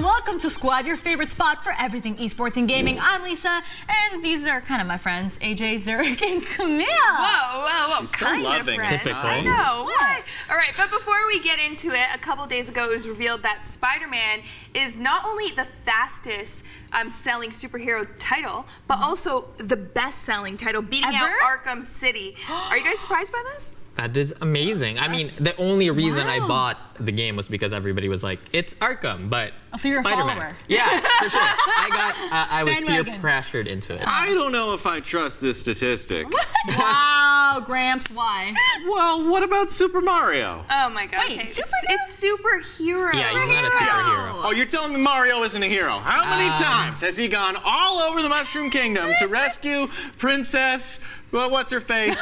Welcome to Squad, your favorite spot for everything esports and gaming. I'm Lisa, and these are kind of my friends, AJ, Zurich, and Camille. Whoa. She's so loving. Typically. I know. What? All right, but before we get into it, a couple days ago it was revealed that Spider-Man is not only the fastest selling superhero title, but also the best-selling title, beating out Arkham City. Are you guys surprised by this? That is amazing. I mean, the only reason I bought the game was because everybody was like, "It's Arkham," but so you're Spider-Man. A follower. Yeah, for sure. I was peer pressured into it. I don't know if I trust this statistic. Wow, Gramps, why? Well, what about Super Mario? Oh my God. Wait, okay. It's superhero. Yeah, he's not a superhero. Oh, you're telling me Mario isn't a hero? How many times has he gone all over the Mushroom Kingdom to rescue Princess? Well, what's her face?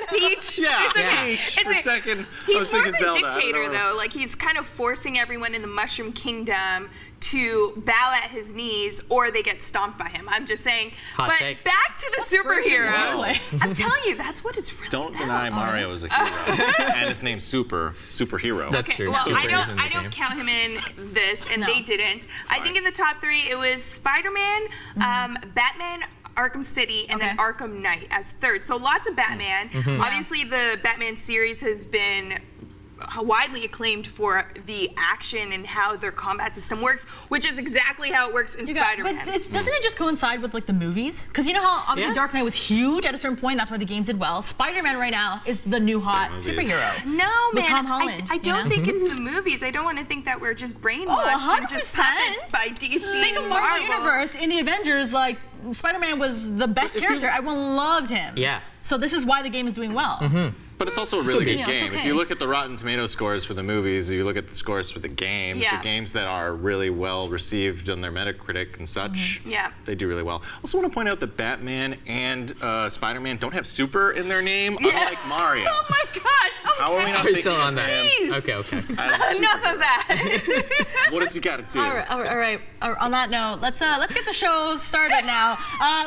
Peach. Yeah, it's Peach. For a second, I was He's more thinking of a Zelda. dictator, though. Like, he's kind of forcing everyone in the Mushroom Kingdom to bow at his knees, or they get stomped by him. I'm just saying. Hot but take. back to the superheroes. No. I'm telling you, that's what it's really Don't about. deny Mario is a hero, and his name's superhero. That's true. Well, Super I is in the don't game. count him in this, and No. they didn't. I think in the top three, it was Spider-Man, Batman, Arkham City, and then Arkham Knight as third. So lots of Batman. Obviously, the Batman series has been widely acclaimed for the action and how their combat system works, which is exactly how it works in Spider-Man. But doesn't it just coincide with like the movies? Because you know how obviously Dark Knight was huge at a certain point. That's why the games did well. Spider-Man right now is the new hot superhero. No, With man. Tom Holland, I don't think it's the movies. I don't want to think that we're just brainwashed and just 100%. puppets by DC Think of and Marvel Marvel. Universe in the Avengers. Like Spider-Man was the best character. Everyone loved him. Yeah. So this is why the game is doing well. But it's also a really good Yeah, it's game. okay. If you look at the Rotten Tomato scores for the movies, if you look at the scores for the games that are really well received on their Metacritic and such, they do really well. Also want to point out that Batman and Spider-Man don't have super in their name, unlike Mario. Oh my God. Okay. How are we not Are we thinking still on of that? him Okay, okay. as Enough Superman? of that. What does he got to do? All right. On that note, let's get the show started now.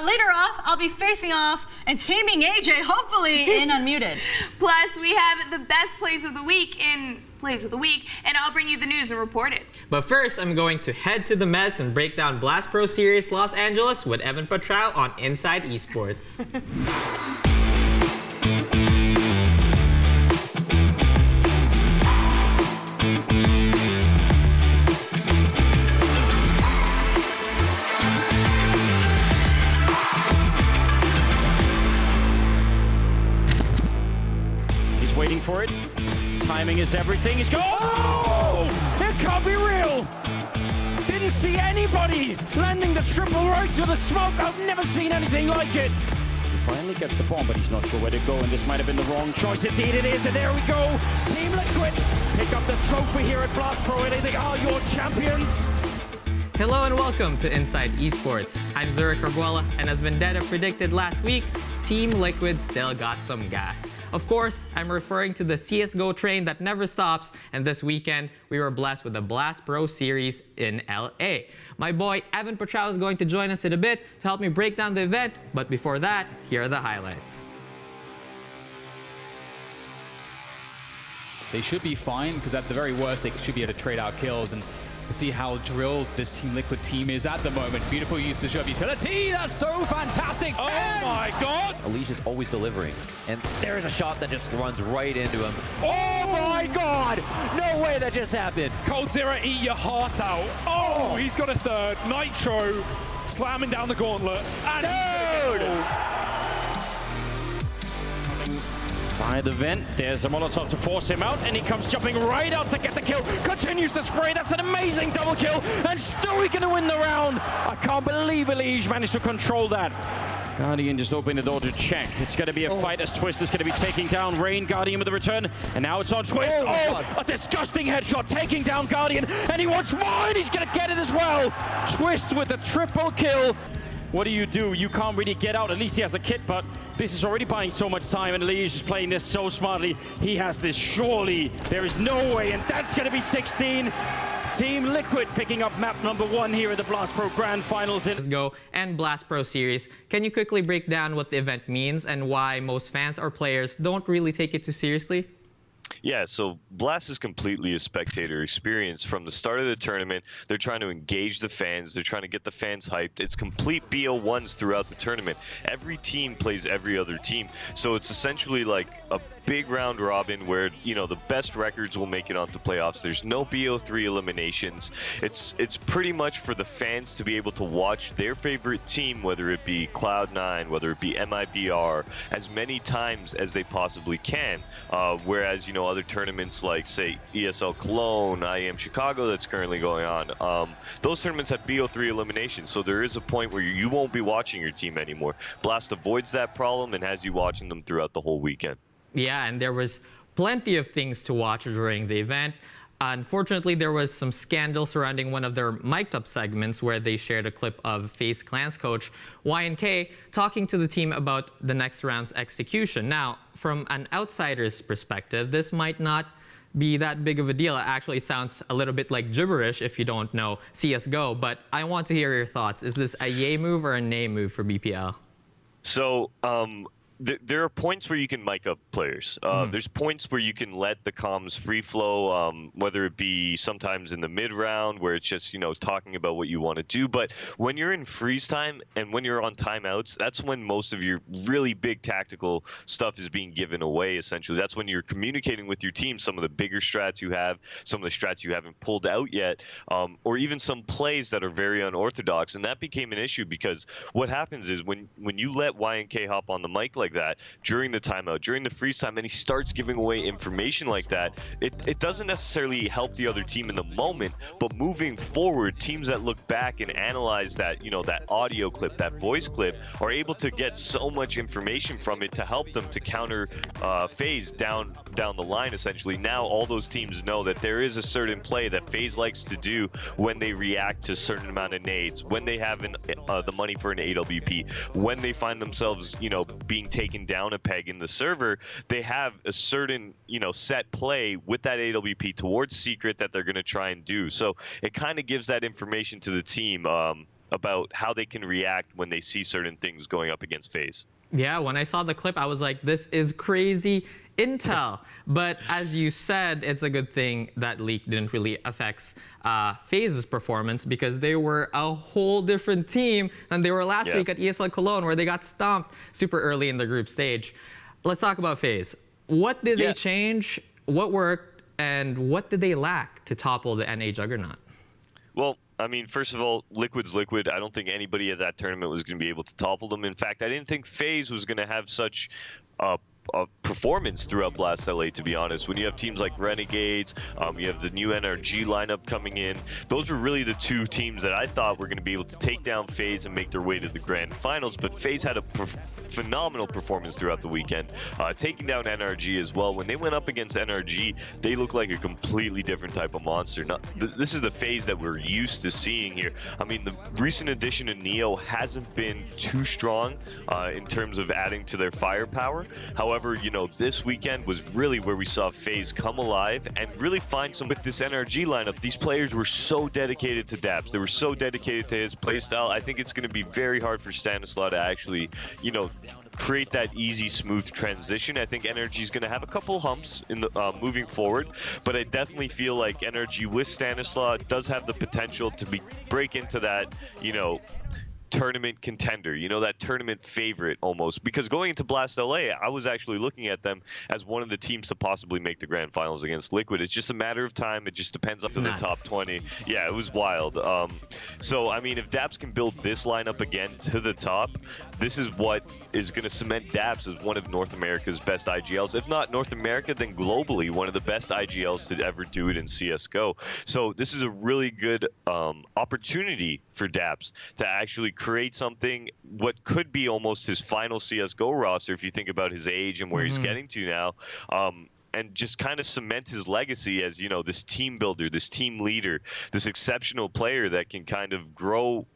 Later off, I'll be facing off and teaming AJ, hopefully in Unmuted. Plus, we have the best plays of the week in Plays of the Week, and I'll bring you the news and report it. But first, I'm going to head to the mess and break down Blast Pro Series Los Angeles with Evan Petrao on Inside Esports. Waiting for it. Timing is everything. He's going. Oh! It can't be real. Didn't see anybody landing the triple right to the smoke. I've never seen anything like it. He finally gets the bomb, but he's not sure where to go, and this might have been the wrong choice. Indeed it is, and there we go. Team Liquid pick up the trophy here at Blast Pro, and they are your champions. Hello and welcome to Inside Esports. I'm Zurich Arguella, and as Vendetta predicted last week, Team Liquid still got some gas. Of course, I'm referring to the CSGO train that never stops, and this weekend, we were blessed with the Blast Pro Series in LA. My boy, Evan Petrao, is going to join us in a bit to help me break down the event, but before that, here are the highlights. They should be fine, because at the very worst, they should be able to trade out kills, and see how drilled this Team Liquid team is at the moment. Beautiful usage of utility. That's so fantastic. Oh my God. Alicia's always delivering. And there is a shot that just runs right into him. Oh my God. No way that just happened. Coldzera, eat your heart out. Oh, he's got a third. Nitro slamming down the gauntlet. And dude! By the vent, there's a Molotov to force him out, and he comes jumping right out to get the kill. Continues to spray, that's an amazing double kill, and Stewie gonna win the round. I can't believe Elige managed to control that. Guardian just opening the door to check. It's gonna be a fight as Twist is gonna be taking down Rain. Guardian with the return, and now it's on Twist. A disgusting headshot taking down Guardian, and he wants more, and he's gonna get it as well. Twist with the triple kill. What do? You can't really get out. At least he has a kit, but this is already buying so much time, and Elige is playing this so smartly. He has this, surely. There is no way, and that's going to be 16. Team Liquid picking up map number 1 here at the Blast Pro Grand Finals. CSGO and Blast Pro Series. Can you quickly break down what the event means and why most fans or players don't really take it too seriously? Yeah, so Blast is completely a spectator experience from the start of the tournament. They're trying to engage the fans. They're trying to get the fans hyped. It's complete BO1s throughout the tournament. Every team plays every other team. So it's essentially like a big round robin where, you know, the best records will make it onto playoffs. There's no BO3 eliminations. It's pretty much for the fans to be able to watch their favorite team, whether it be Cloud9, whether it be MIBR, as many times as they possibly can. Whereas, you know, other tournaments like, say, ESL Cologne, IEM Chicago that's currently going on, those tournaments have BO3 eliminations. So there is a point where you won't be watching your team anymore. Blast avoids that problem and has you watching them throughout the whole weekend. Yeah, and there was plenty of things to watch during the event. Unfortunately, there was some scandal surrounding one of their mic'd up segments where they shared a clip of FaZe Clan's coach, YNK, talking to the team about the next round's execution. Now, from an outsider's perspective, this might not be that big of a deal. It actually sounds a little bit like gibberish if you don't know CSGO, but I want to hear your thoughts. Is this a yay move or a nay move for BPL? So, there are points where you can mic up players. There's points where you can let the comms free flow, whether it be sometimes in the mid round where it's just, you know, talking about what you want to do. But when you're in freeze time and when you're on timeouts, that's when most of your really big tactical stuff is being given away, essentially. That's when you're communicating with your team, some of the bigger strats you have, some of the strats you haven't pulled out yet, or even some plays that are very unorthodox. And that became an issue because what happens is when you let YNK hop on the mic like that during the timeout, during the freeze time, and he starts giving away information like that, it doesn't necessarily help the other team in the moment, but moving forward, teams that look back and analyze that, that audio clip, that voice clip, are able to get so much information from it to help them to counter FaZe down the line, essentially. Now all those teams know that there is a certain play that FaZe likes to do when they react to a certain amount of nades, when they have the money for an AWP, when they find themselves, being taken down a peg in the server, they have a certain, set play with that AWP towards Secret that they're going to try and do. So it kind of gives that information to the team about how they can react when they see certain things going up against FaZe. Yeah, when I saw the clip, I was like, this is crazy intel. But as you said, it's a good thing that leak didn't really affect FaZe's performance, because they were a whole different team than they were last week at ESL Cologne, where they got stomped super early in the group stage. Let's talk about FaZe. What did they change? What worked? And what did they lack to topple the NA juggernaut? Well, I mean, first of all, Liquid's Liquid. I don't think anybody at that tournament was going to be able to topple them. In fact, I didn't think FaZe was going to have such a performance throughout Blast LA, to be honest. When you have teams like Renegades, you have the new NRG lineup coming in. Those were really the two teams that I thought were going to be able to take down FaZe and make their way to the grand finals. But FaZe had a phenomenal performance throughout the weekend, taking down NRG as well. When they went up against NRG, they looked like a completely different type of monster. This is the FaZe that we're used to seeing here. I mean, the recent addition of Neo hasn't been too strong in terms of adding to their firepower. However, this weekend was really where we saw FaZe come alive and really find some with this NRG lineup. These players were so dedicated to Daps. They were so dedicated to his playstyle. I think it's going to be very hard for Stanislaw to actually, create that easy, smooth transition. I think NRG is going to have a couple humps in the moving forward, but I definitely feel like NRG with Stanislaw does have the potential to break into that, tournament contender, that tournament favorite almost. Because going into Blast LA, I was actually looking at them as one of the teams to possibly make the grand finals against Liquid. It's just a matter of time. It just depends up to the top 20. Yeah, it was wild. So, I mean, if Daps can build this lineup again to the top, this is what is going to cement Daps as one of North America's best IGLs. If not North America, then globally, one of the best IGLs to ever do it in CSGO. So this is a really good opportunity for Daps to actually create something, what could be almost his final CSGO roster if you think about his age and where he's getting to now, and just kind of cement his legacy as, this team builder, this team leader, this exceptional player that can kind of grow,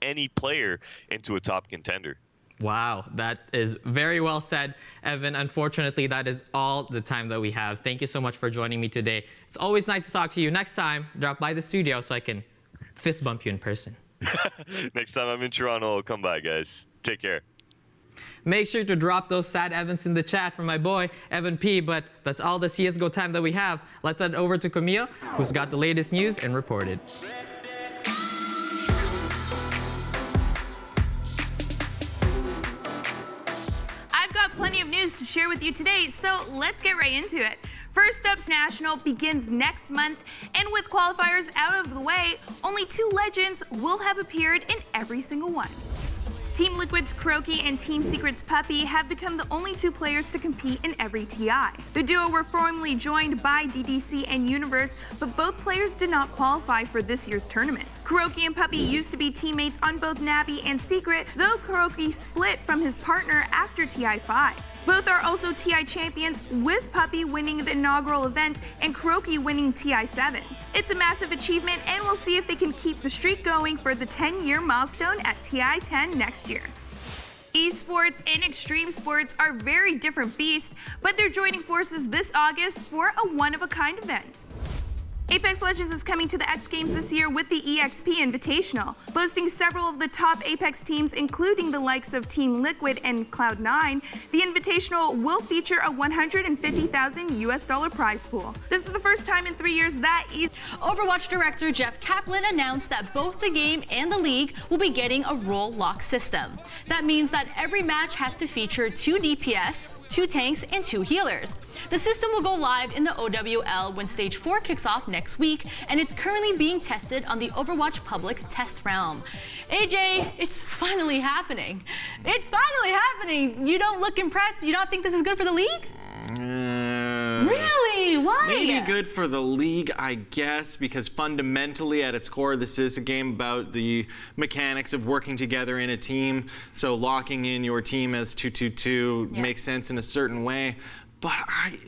any player into a top contender. Wow, that is very well said, Evan. Unfortunately, that is all the time that we have. Thank you so much for joining me today. It's always nice to talk to you. Next time, drop by the studio so I can fist bump you in person. Next time I'm in Toronto, I'll come by, guys. Take care. Make sure to drop those sad Evans in the chat for my boy, Evan P. But that's all the CSGO time that we have. Let's head over to Camille, who's got the latest news and reported. I've got plenty of news to share with you today, so let's get right into it. First Up's National begins next month, and with qualifiers out of the way, only 2 legends will have appeared in every single one. Team Liquid's Kuroky and Team Secret's Puppey have become the only 2 players to compete in every TI. The duo were formerly joined by DDC and Universe, but both players did not qualify for this year's tournament. Kuroky and Puppey used to be teammates on both Navi and Secret, though Kuroky split from his partner after TI5. Both are also TI champions, with Puppey winning the inaugural event and Kuroky winning TI7. It's a massive achievement, and we'll see if they can keep the streak going for the 10-year milestone at TI10 next year. Esports and extreme sports are very different beasts, but they're joining forces this August for a one-of-a-kind event. Apex Legends is coming to the X Games this year with the EXP Invitational, boasting several of the top Apex teams, including the likes of Team Liquid and Cloud9. The Invitational will feature a $150,000 prize pool. This is the first time in 3 years that Overwatch director Jeff Kaplan announced that both the game and the league will be getting a role lock system. That means that every match has to feature 2 DPS, 2 tanks, and 2 healers. The system will go live in the OWL when Stage 4 kicks off next week, and it's currently being tested on the Overwatch public test realm. AJ, it's finally happening. It's finally happening. You don't look impressed. You don't think this is good for the league? Really? Why? Maybe good for the league, I guess, because fundamentally at its core, this is a game about the mechanics of working together in a team. So locking in your team as 2-2-2 makes sense in a certain way. But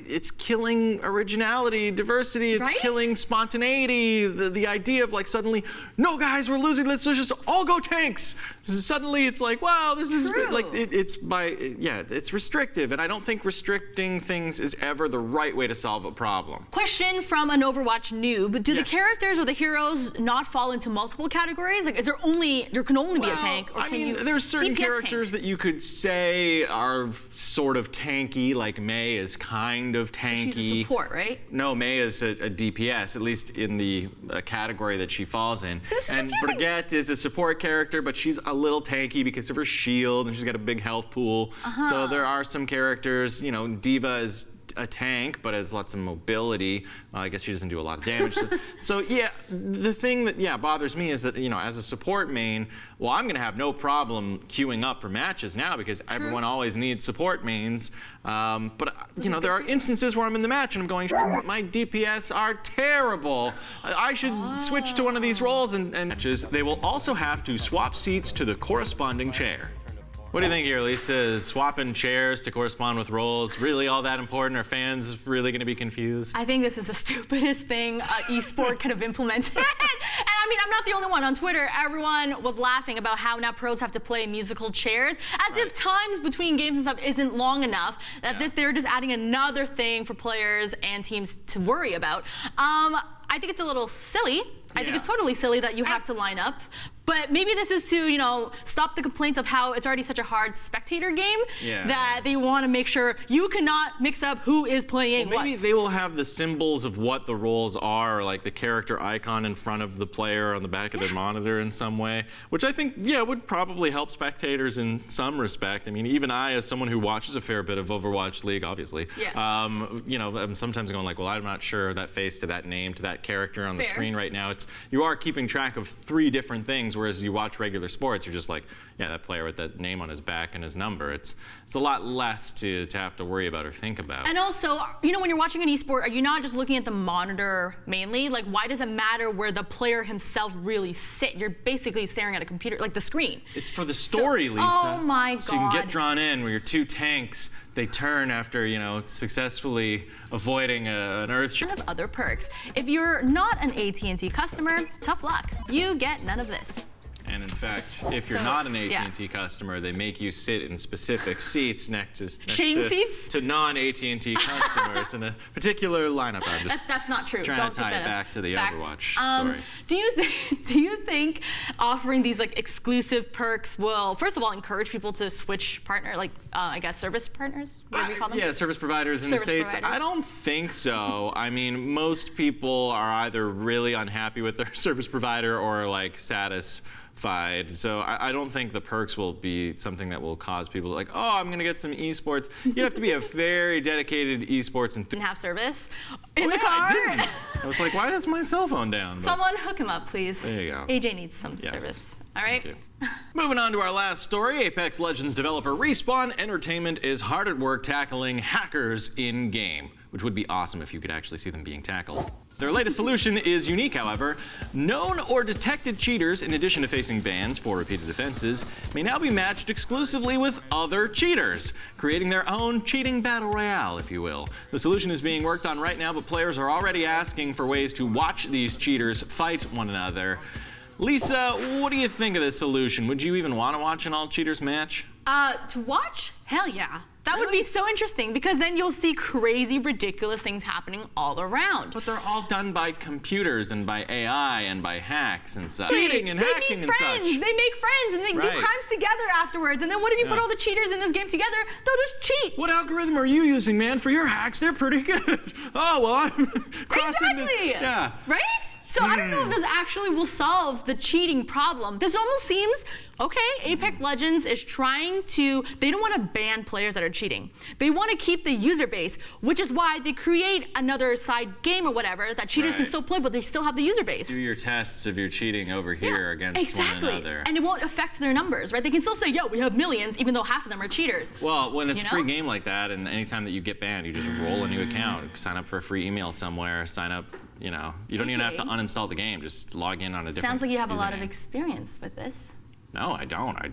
it's killing originality, diversity, it's killing spontaneity, the idea of like suddenly, no guys, we're losing, let's just all go tanks. Suddenly it's like, wow, this is like, it's restrictive, and I don't think restricting things is ever the right way to solve a problem. Question from an Overwatch noob, do the characters or the heroes not fall into multiple categories? Like, is there can only be a tank, or there's certain DPS characters that you could say are sort of tanky, like Mei is kind of tanky. She's a support, right? No, Mei is a DPS, at least in the category that she falls in. So and Brigitte is a support character, but she's a little tanky because of her shield, and she's got a big health pool. So there are some characters, you know, Diva is a tank, but has lots of mobility. I guess she doesn't do a lot of damage. So yeah, the thing that bothers me is that, you know, as a support main, well, I'm gonna have no problem queuing up for matches now because everyone always needs support mains. But you know, there are instances where I'm in the match and I'm going, my DPS are terrible. I should switch to one of these roles and matches. They will also have to swap seats to the corresponding chair. What do you think here, Lisa? Is swapping chairs to correspond with roles really all that important? Are fans really going to be confused? I think this is the stupidest thing esport could have implemented. And I mean, I'm not the only one. On Twitter, everyone was laughing about how now pros have to play musical chairs, as if times between games and stuff isn't long enough, that they're just adding another thing for players and teams to worry about. I think it's a little silly. I think it's totally silly that you have to line up. But maybe this is to, you know, stop the complaints of how it's already such a hard spectator game that they want to make sure you cannot mix up who is playing what. Maybe they will have the symbols of what the roles are, like the character icon in front of the player on the back of their monitor in some way, which I think, would probably help spectators in some respect. I mean, even I, as someone who watches a fair bit of Overwatch League, obviously, you know, I'm sometimes going like, well, I'm not sure that face to that name to that character on the screen right now. You are keeping track of 3 different things, whereas you watch regular sports, you're just like, that player with that name on his back and his number. It's a lot less to have to worry about or think about. And also, you know, when you're watching an esport, are you not just looking at the monitor mainly? Like, why does it matter where the player himself really sit? You're basically staring at a computer, like the screen. It's for the story, Lisa. Oh my God. So you can get drawn in where your 2 tanks, they turn after, you know, successfully avoiding an earth shock. Of other perks. If you're not an AT&T customer, tough luck. You get none of this. And in fact, if you're not an AT&T customer, they make you sit in specific seats next to non-AT&T customers in a particular lineup. That's not true. Trying to tie it back to the Overwatch story. Do you think offering these like exclusive perks will, first of all, encourage people to switch partner, like I guess service partners? What do we call them? Yeah, service providers in the States. I don't think so. I mean, most people are either really unhappy with their service provider or like satisfied. So I don't think the perks will be something that will cause people to like, oh, I'm gonna get some esports. You have to be a very dedicated esports enthusiast. And have service in the car. I was like, why is my cell phone down? But someone hook him up, please. There you go. AJ needs some service. All right. Thank you. Moving on to our last story, Apex Legends developer Respawn Entertainment is hard at work tackling hackers in-game, which would be awesome if you could actually see them being tackled. Their latest solution is unique, however. Known or detected cheaters, in addition to facing bans for repeated offenses, may now be matched exclusively with other cheaters, creating their own cheating battle royale, if you will. The solution is being worked on right now, but players are already asking for ways to watch these cheaters fight one another. Lisa, what do you think of this solution? Would you even want to watch an all-cheaters match? To watch? Hell yeah. That would be so interesting because then you'll see crazy, ridiculous things happening all around. But they're all done by computers and by AI and by hacks and such. Cheating and hacking and such. They make friends and they do crimes together afterwards. And then what if you put all the cheaters in this game together? They'll just cheat. What algorithm are you using, man, for your hacks? They're pretty good. Oh, well, I'm crossing Exactly. Right? So I don't know if this actually will solve the cheating problem. This almost seems, okay, Apex Legends is trying to, they don't want to ban players that are cheating. They want to keep the user base, which is why they create another side game or whatever that cheaters can still play, but they still have the user base. Do your tests if you're cheating over here against one another. And it won't affect their numbers, right? They can still say, yo, we have millions, even though half of them are cheaters. Well, when it's a free game like that, and anytime that you get banned, you just roll a new account, sign up for a free email somewhere, sign up, you know, you don't even have to uninstall the game, just log in on a different Sounds like you have a lot of username. experience with this. No, I don't. I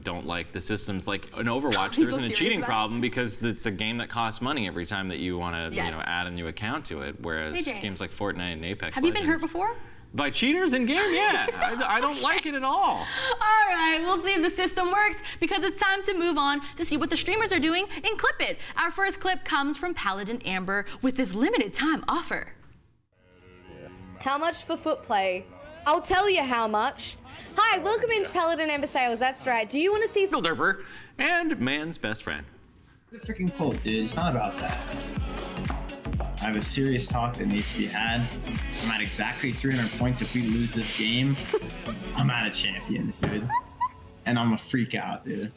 don't like the systems. Like in Overwatch, there isn't a cheating problem because it's a game that costs money every time that you want to, you know, add a new account to it. Whereas games like Fortnite and Apex Have you been hurt before? By cheaters in game? Yeah. I don't like it at all. All right, we'll see if the system works because it's time to move on to see what the streamers are doing in Clip It. Our first clip comes from Paladin Amber with this limited time offer. How much for foot play? I'll tell you how much. Hi, welcome into Paladin Amber Sales. That's right. Do you want to see Phil Derper and man's best friend. The freaking quote, dude. It's not about that. I have a serious talk that needs to be had. I'm at exactly 300 points. If we lose this game, I'm out of champions, dude. And I'm a freak out, dude.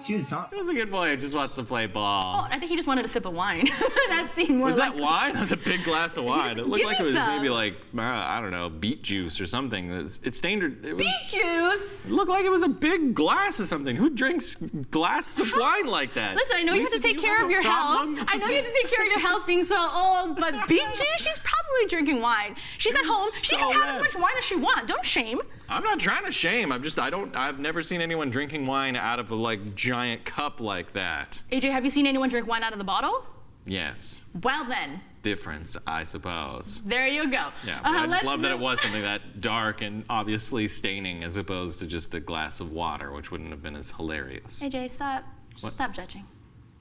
Dude, it's not. He was a good boy. He just wants to play ball. Oh, I think he just wanted a sip of wine. That seemed more Was like... that wine? That was a big glass of wine. It looked Give like me it was some. maybe like, I don't know, beet juice or something. It stained. It was, beet juice? It looked like it was a big glass of something. Who drinks glasses of wine like that? Listen, I know you have to take care of your health. I know you have to take care of your health being so old, but beet juice, she's probably drinking wine. She's at home. She can have as much wine as she wants. Don't shame. I'm not trying to shame. I've never seen anyone drinking wine out of a like giant cup like that. AJ, have you seen anyone drink wine out of the bottle? Yes. Well then. Difference, I suppose. There you go. Yeah, but I just love that it was something that dark and obviously staining as opposed to just a glass of water, which wouldn't have been as hilarious. AJ, stop. Stop judging.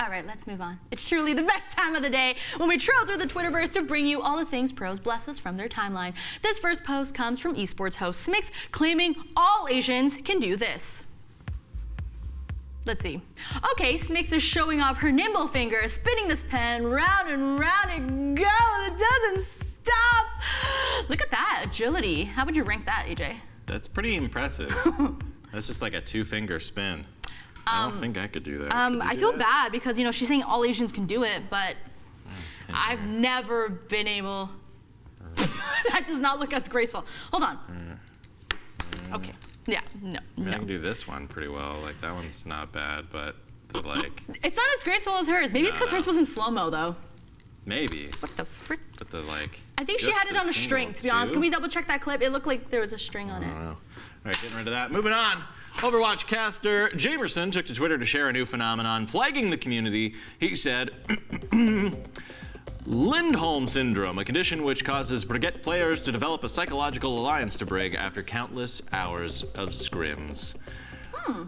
All right, let's move on. It's truly the best time of the day when we trail through the Twitterverse to bring you all the things pros bless us from their timeline. This first post comes from esports host Smix, claiming all Asians can do this. Let's see. Okay, Smix is showing off her nimble fingers, spinning this pen round and round it goes. It doesn't stop. Look at that agility. How would you rank that, AJ? That's pretty impressive. That's just like a 2-finger spin. I don't think I could do that. I feel bad because, you know, she's saying all Asians can do it, but I've never been able. That does not look as graceful. Hold on. Okay. Yeah. No. I can do this one pretty well. Like that one's not bad, but like. It's not as graceful as hers. Maybe it's because hers was in slow mo though. Maybe. What the frick? But the like. I think she had it on a string. To be honest, can we double check that clip? It looked like there was a string on it. I don't know. All right, getting rid of that. Moving on. Overwatch caster Jamerson took to Twitter to share a new phenomenon plaguing the community. He said, Lindholm syndrome, a condition which causes Brigette players to develop a psychological alliance to Brig after countless hours of scrims.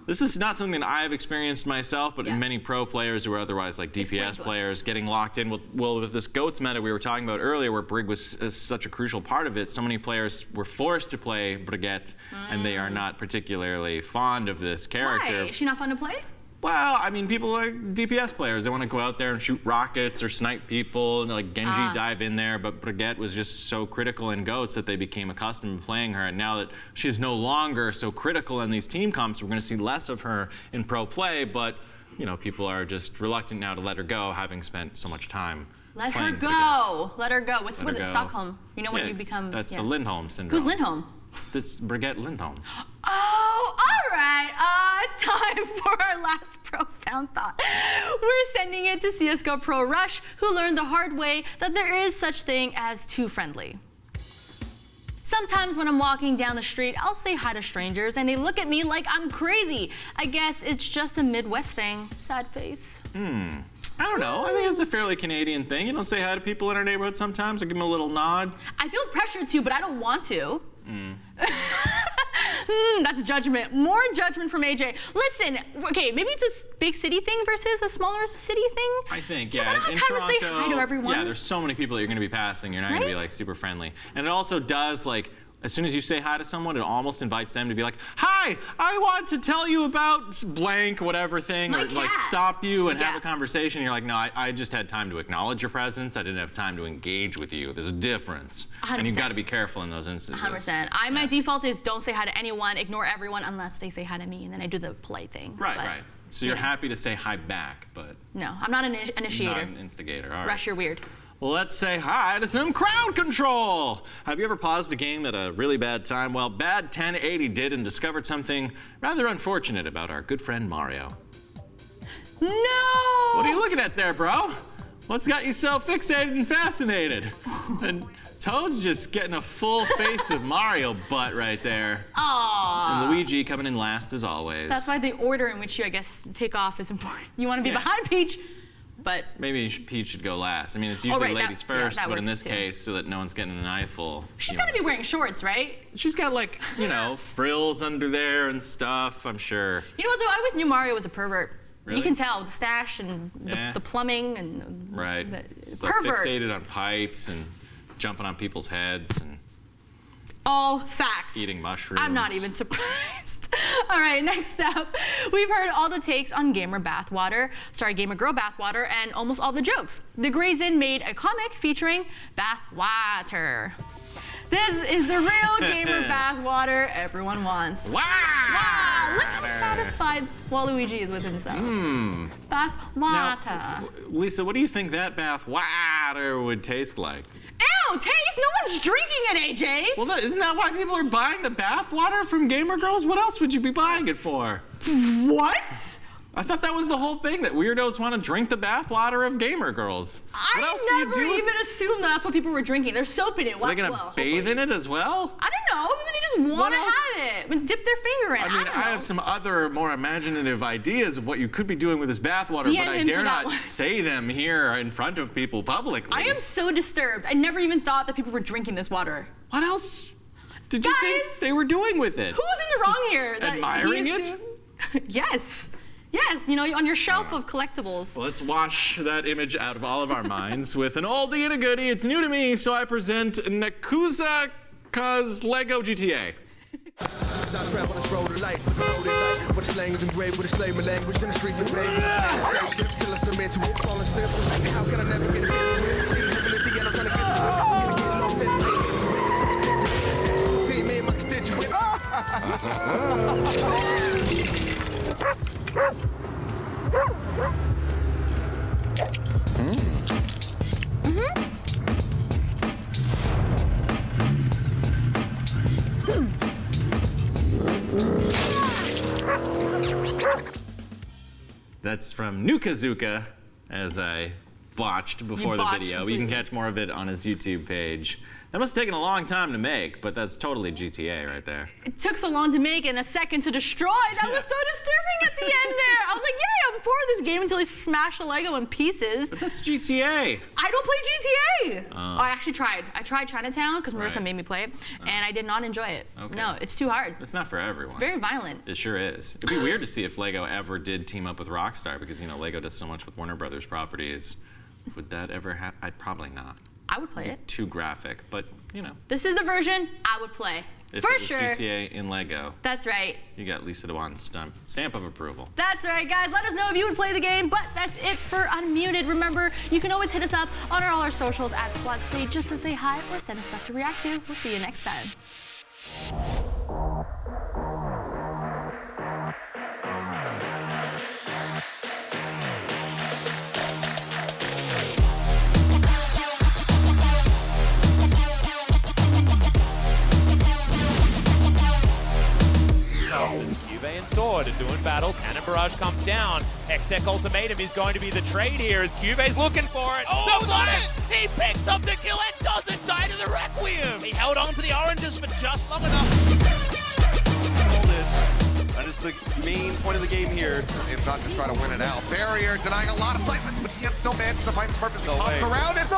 This is not something that I've experienced myself, but many pro players who are otherwise like DPS players getting locked in with this GOATS meta we were talking about earlier, where Brig was such a crucial part of it. So many players were forced to play Brigette, and they are not particularly fond of this character. Why? Is she not fun to play? Well, I mean, people like DPS players, they want to go out there and shoot rockets or snipe people, and like Genji dive in there, but Brigitte was just so critical in GOATS that they became accustomed to playing her, and now that she's no longer so critical in these team comps, we're going to see less of her in pro play, but, you know, people are just reluctant now to let her go, having spent so much time Let her playing go. Let her go. What's Let with her it? go. Stockholm. You know when you become... That's the Lindholm syndrome. Who's Lindholm? That's Brigitte Lindholm. Oh, all right. It's time for our last profound thought. We're sending it to CSGO Pro Rush, who learned the hard way that there is such thing as too friendly. Sometimes when I'm walking down the street, I'll say hi to strangers and they look at me like I'm crazy. I guess it's just a Midwest thing. Sad face. I don't know. I think it's a fairly Canadian thing. You don't say hi to people in our neighborhood sometimes or give them a little nod. I feel pressured to, but I don't want to. That's judgment. More judgment from AJ. Listen, okay, maybe it's a big city thing versus a smaller city thing. I think, yeah. I don't have in time Toronto, to say hi to everyone. Yeah, there's so many people that you're going to be passing. You're not going to be like super friendly. And it also does like as soon as you say hi to someone, it almost invites them to be like, hi, I want to tell you about blank whatever thing, or like stop you and have a conversation. You're like, no, I just had time to acknowledge your presence. I didn't have time to engage with you. There's a difference. 100%. And you've got to be careful in those instances. 100%. My default is don't say hi to anyone, ignore everyone unless they say hi to me, and then I do the polite thing. Right. So you're happy to say hi back, but... No, I'm not an initiator. Not an instigator, all right. Rush, you're weird. Well, let's say hi to some crowd control. Have you ever paused a game at a really bad time? Well, Bad 1080 did and discovered something rather unfortunate about our good friend Mario. No! What are you looking at there, bro? What's got you so fixated and fascinated? And Toad's just getting a full face of Mario butt right there. Aww. And Luigi coming in last as always. That's why the order in which you, I guess, take off is important. You want to be behind Peach, but... Maybe Peach should go last. I mean, it's usually ladies first, but in this case, so that no one's getting an eyeful. She's got to be wearing shorts, right? She's got, like, you know, frills under there and stuff, I'm sure. You know what, though? I always knew Mario was a pervert. Really? You can tell, the stash and the plumbing and... Right. So pervert. Fixated on pipes and jumping on people's heads and... All facts. Eating mushrooms. I'm not even surprised. All right, next up, we've heard all the takes on Gamer Girl Bathwater, and almost all the jokes. The Grey's Inn made a comic featuring bathwater. This is the real gamer bathwater everyone wants. Wow! Look how satisfied Waluigi is with himself. Bathwater. Now, Lisa, what do you think that bathwater would taste like? Ew, taste? No one's drinking it, AJ. Well, isn't that why people are buying the bathwater from Gamer Girls? What else would you be buying it for? What? I thought that was the whole thing, that weirdos want to drink the bathwater of Gamer Girls. I never even assumed that that's what people were drinking. There's soap in it. Are they going to bathe in it as well? I don't know. Maybe they just want to have it and dip their finger in it. I mean, I have some other more imaginative ideas of what you could be doing with this bathwater, but I dare not say them here in front of people publicly. I am so disturbed. I never even thought that people were drinking this water. What else did you think they were doing with it? Who was in the wrong here? Admiring it? Yes. Yes, you know, on your shelf of collectibles. Well, let's wash that image out of all of our minds with an oldie and a goodie. It's new to me, so I present Nakuza-ka's Lego GTA. I travel this road of life with the road of life, with the slang is engraved with a slave language in the streets of baby. Still a cement to it, falling steps. How can I never get it? I'm trying to get lost in it. Team in my constituent. That's from Nukazuka, as I botched before the video. Completely. You can catch more of it on his YouTube page. That must have taken a long time to make, but that's totally GTA right there. It took so long to make and a second to destroy. That was so disturbing at the end there. I was like, yay, I'm for this game until he smashed the Lego in pieces. But that's GTA. I don't play GTA. I actually tried. I tried Chinatown because Marissa made me play it, and I did not enjoy it. Okay. No, it's too hard. It's not for everyone. It's very violent. It sure is. It'd be weird to see if Lego ever did team up with Rockstar, because, you know, Lego does so much with Warner Brothers properties. Would that ever happen? I'd probably not. I would play it. Too graphic, but, you know. This is the version I would play. If for it was sure. GTA in Lego. That's right. You got Lisa Dewan's stamp of approval. That's right, guys. Let us know if you would play the game. But that's it for Unmuted. Remember, you can always hit us up on all our socials at SquadState just to say hi or send us stuff to react to. We'll see you next time. And Sword are doing battle. Cannon Barrage comes down. Hextech Ultimatum is going to be the trade here as Cube's looking for it. Oh, he picks up the kill and doesn't die to the Requiem. He held on to the oranges for just long enough. All this. That is the main point of the game here, if not just try to win it out. Barrier denying a lot of silence, but TM still managed to find his purpose. He comes around and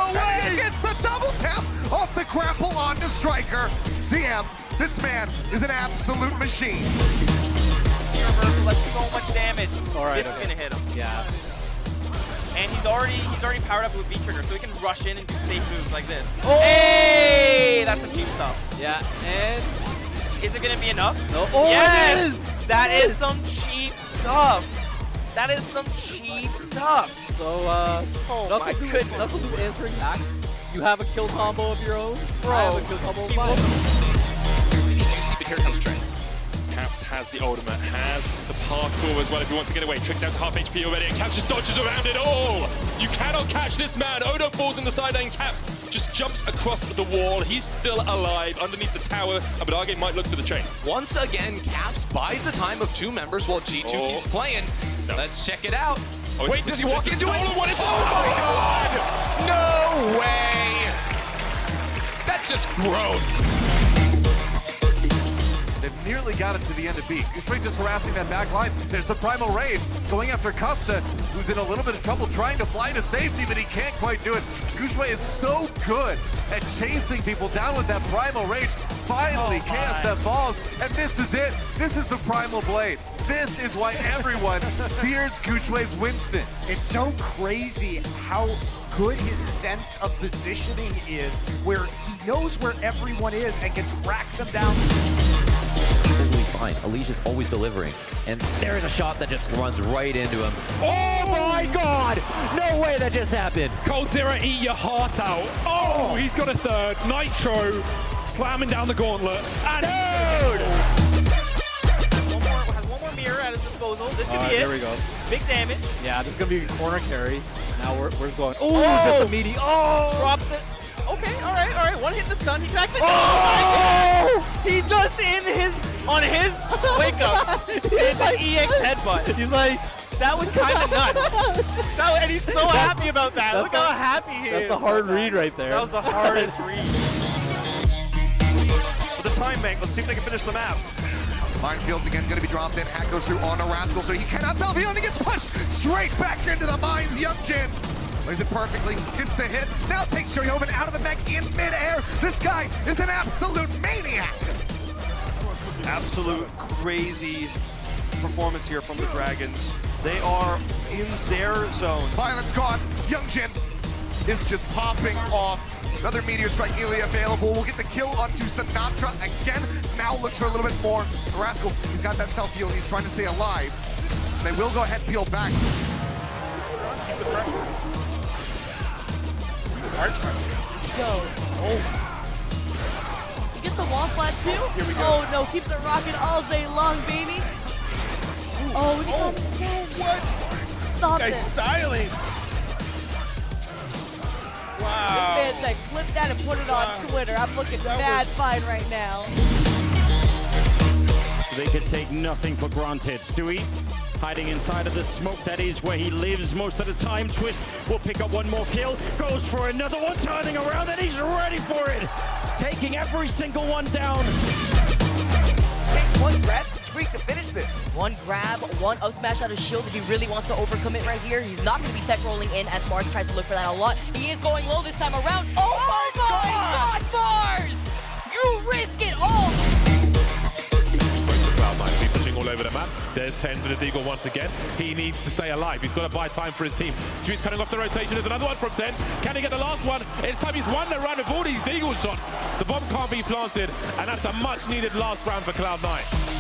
he gets a double tap off the grapple onto Striker. DM, this man is an absolute machine. Like so much damage. All right, this is gonna hit him. Yeah. And he's already powered up with V-Trigger, so he can rush in and do safe moves like this. Oh! Hey! That's some cheap stuff. Yeah, and... Is it gonna be enough? No. Oh, yes! it is! That is some cheap stuff. That is some cheap stuff. So, oh my goodness. Knuckle do answering back. You have a kill combo of your own. Bro, I have a kill combo of mine. Really juicy, but here comes Trey. Caps has the ultimate, has the parkour as well if he wants to get away. Tricked out to half HP already, and Caps just dodges around it all. You cannot catch this man. Odo falls in the side lane. Caps just jumps across the wall. He's still alive underneath the tower, but our game might look for the chase. Once again, Caps buys the time of 2 members while G2 keeps playing. No. Let's check it out. Oh, wait, does he walk into it? What is oh my God! No way! That's just gross. They've nearly got it to the end of B. Straight just harassing that back line. There's a Primal Rage going after Costa, who's in a little bit of trouble trying to fly to safety, but he can't quite do it. Gushue is so good at chasing people down with that Primal Rage. Finally, Chaos that falls, and this is it. This is the Primal Blade. This is why everyone fears Gushue's Winston. It's so crazy how good his sense of positioning is, where he knows where everyone is and can track them down. Totally fine. Alicia's always delivering. And there's a shot that just runs right into him. Oh my God! No way that just happened. Coldzera, eat your heart out. Oh, he's got a third. Nitro slamming down the gauntlet. And dude! Has one more mirror at his disposal. This could be it. There we go. Big damage. Yeah, this is going to be a corner carry. Now where's going? Oh, just a meaty. Oh! Drop the... Okay, all right. One hit in the stun. He can actually... Oh! He just on his wake up did the EX headbutt. He's like... That was kind of nuts. And he's so happy about that. Look how happy he is. That's the hard read right there. That was the hardest read. With the time bank, let's see if they can finish the map. Minefields again going to be dropped in. Hack goes through on a Rascal, so he cannot tell if he only gets pushed straight back into the mines. Young Jin plays it perfectly, gets the hit, now takes Shoryovin out of the mech in midair. This guy is an absolute maniac. Absolute crazy performance here from the Dragons. They are in their zone. Violence gone. Young Jin is just popping off. Another Meteor Strike nearly available. We'll get the kill onto Sinatra again. Now looks for a little bit more. The Rascal, he's got that self-heal. He's trying to stay alive. They will go ahead and peel back. Go. Oh. He gets a wall flat too? Here we go. Oh no, keeps it rocking all day long, baby. Oh, we got what? Stop Guy's it. styling. Wow. This man said, clip that and put it on Twitter. I'm looking mad fine right now. So they could take nothing for granted. Stewie hiding inside of the smoke. That is where he lives most of the time. Twist will pick up one more kill. Goes for another one, turning around, and he's ready for it. Taking every single one down. Takes one grab tweak to finish this. One grab, one up smash out of shield if he really wants to overcommit right here. He's not going to be tech rolling in as Mars tries to look for that a lot. He is going low this time around. Oh my God, Mars! You risk it all! Cloud9 be pushing all over the map. There's 10 for the Deagle once again. He needs to stay alive. He's got to buy time for his team. Stewie's cutting off the rotation. There's another one from 10. Can he get the last one? It's time he's won the round with all these Deagle shots. The bomb can't be planted, and that's a much-needed last round for Cloud9.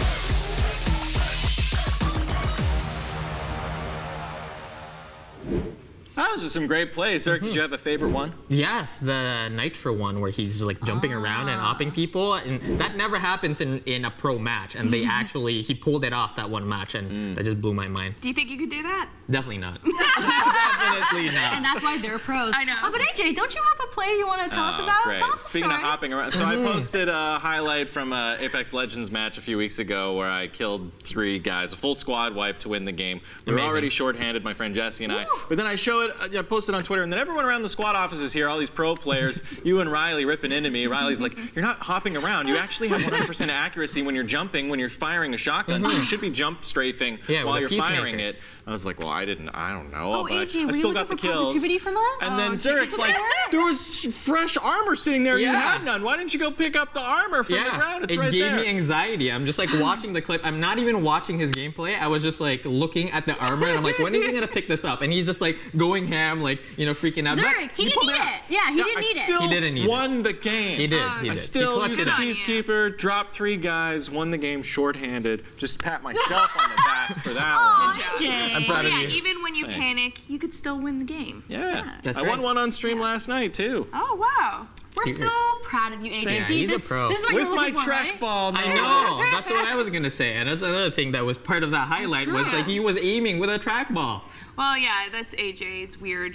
Those are some great plays. Eric, did you have a favorite one? Yes, the Nitro one where he's like jumping around and opping people, and that never happens in a pro match. And they actually he pulled it off that one match, and that just blew my mind. Do you think you could do that? Definitely not. Definitely not. And that's why they're pros. I know. Oh, but AJ, don't you have a play you want to tell us about? Great. Tell us the Speaking of story. hopping around, so I posted a highlight from an Apex Legends match a few weeks ago where I killed 3 guys, a full squad wipe to win the game. We were already shorthanded, my friend Jesse and I. But then I show it, I posted on Twitter, and then everyone around the squad offices here, all these pro players, you and Riley ripping into me. Riley's like, you're not hopping around. You actually have 100% accuracy when you're jumping, when you're firing a shotgun. So you should be jump strafing while you're firing it. I was like, well, I don't know. Oh, but AJ, I were still you got the looking for kills. positivity from us? And then Zurich's like, there was just fresh armor sitting there. You had none. Why didn't you go pick up the armor from the ground? It's right there. It gave me anxiety. I'm just like watching the clip. I'm not even watching his gameplay. I was just like looking at the armor and I'm like, when is he gonna pick this up? And he's just like going ham, like, you know, freaking out. Zurich, he didn't need it. Yeah, he didn't need it. He didn't need it. Won the game. He did. I still used the Peacekeeper, dropped 3 guys, won the game shorthanded. Just pat myself on the back for that one. I'm proud of you. Even when you Thanks. panic, you could still win the game. Yeah. I won one on stream last night too. Oh, wow. We're so proud of you, AJ. Yeah, See, he's a pro. This is what With you're looking my for, track right? ball. I know. That's what I was gonna say, and that's another thing that was part of that highlight was like he was aiming with a trackball. Well, yeah, that's AJ's weird.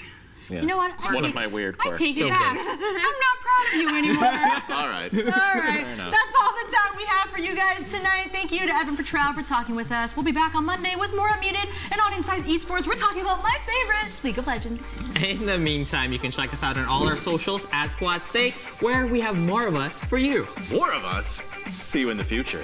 Yeah. You know what? It's one of my weird I quirks. take it back. I'm not proud of you anymore. All right. All right. Fair enough. That's all the time we have for you guys tonight. Thank you to Evan Petrell for talking with us. We'll be back on Monday with more Unmuted. And on Inside Esports, we're talking about my favorite, League of Legends. In the meantime, you can check us out on all our socials at Squad Steak, where we have more of us for you. More of us? See you in the future.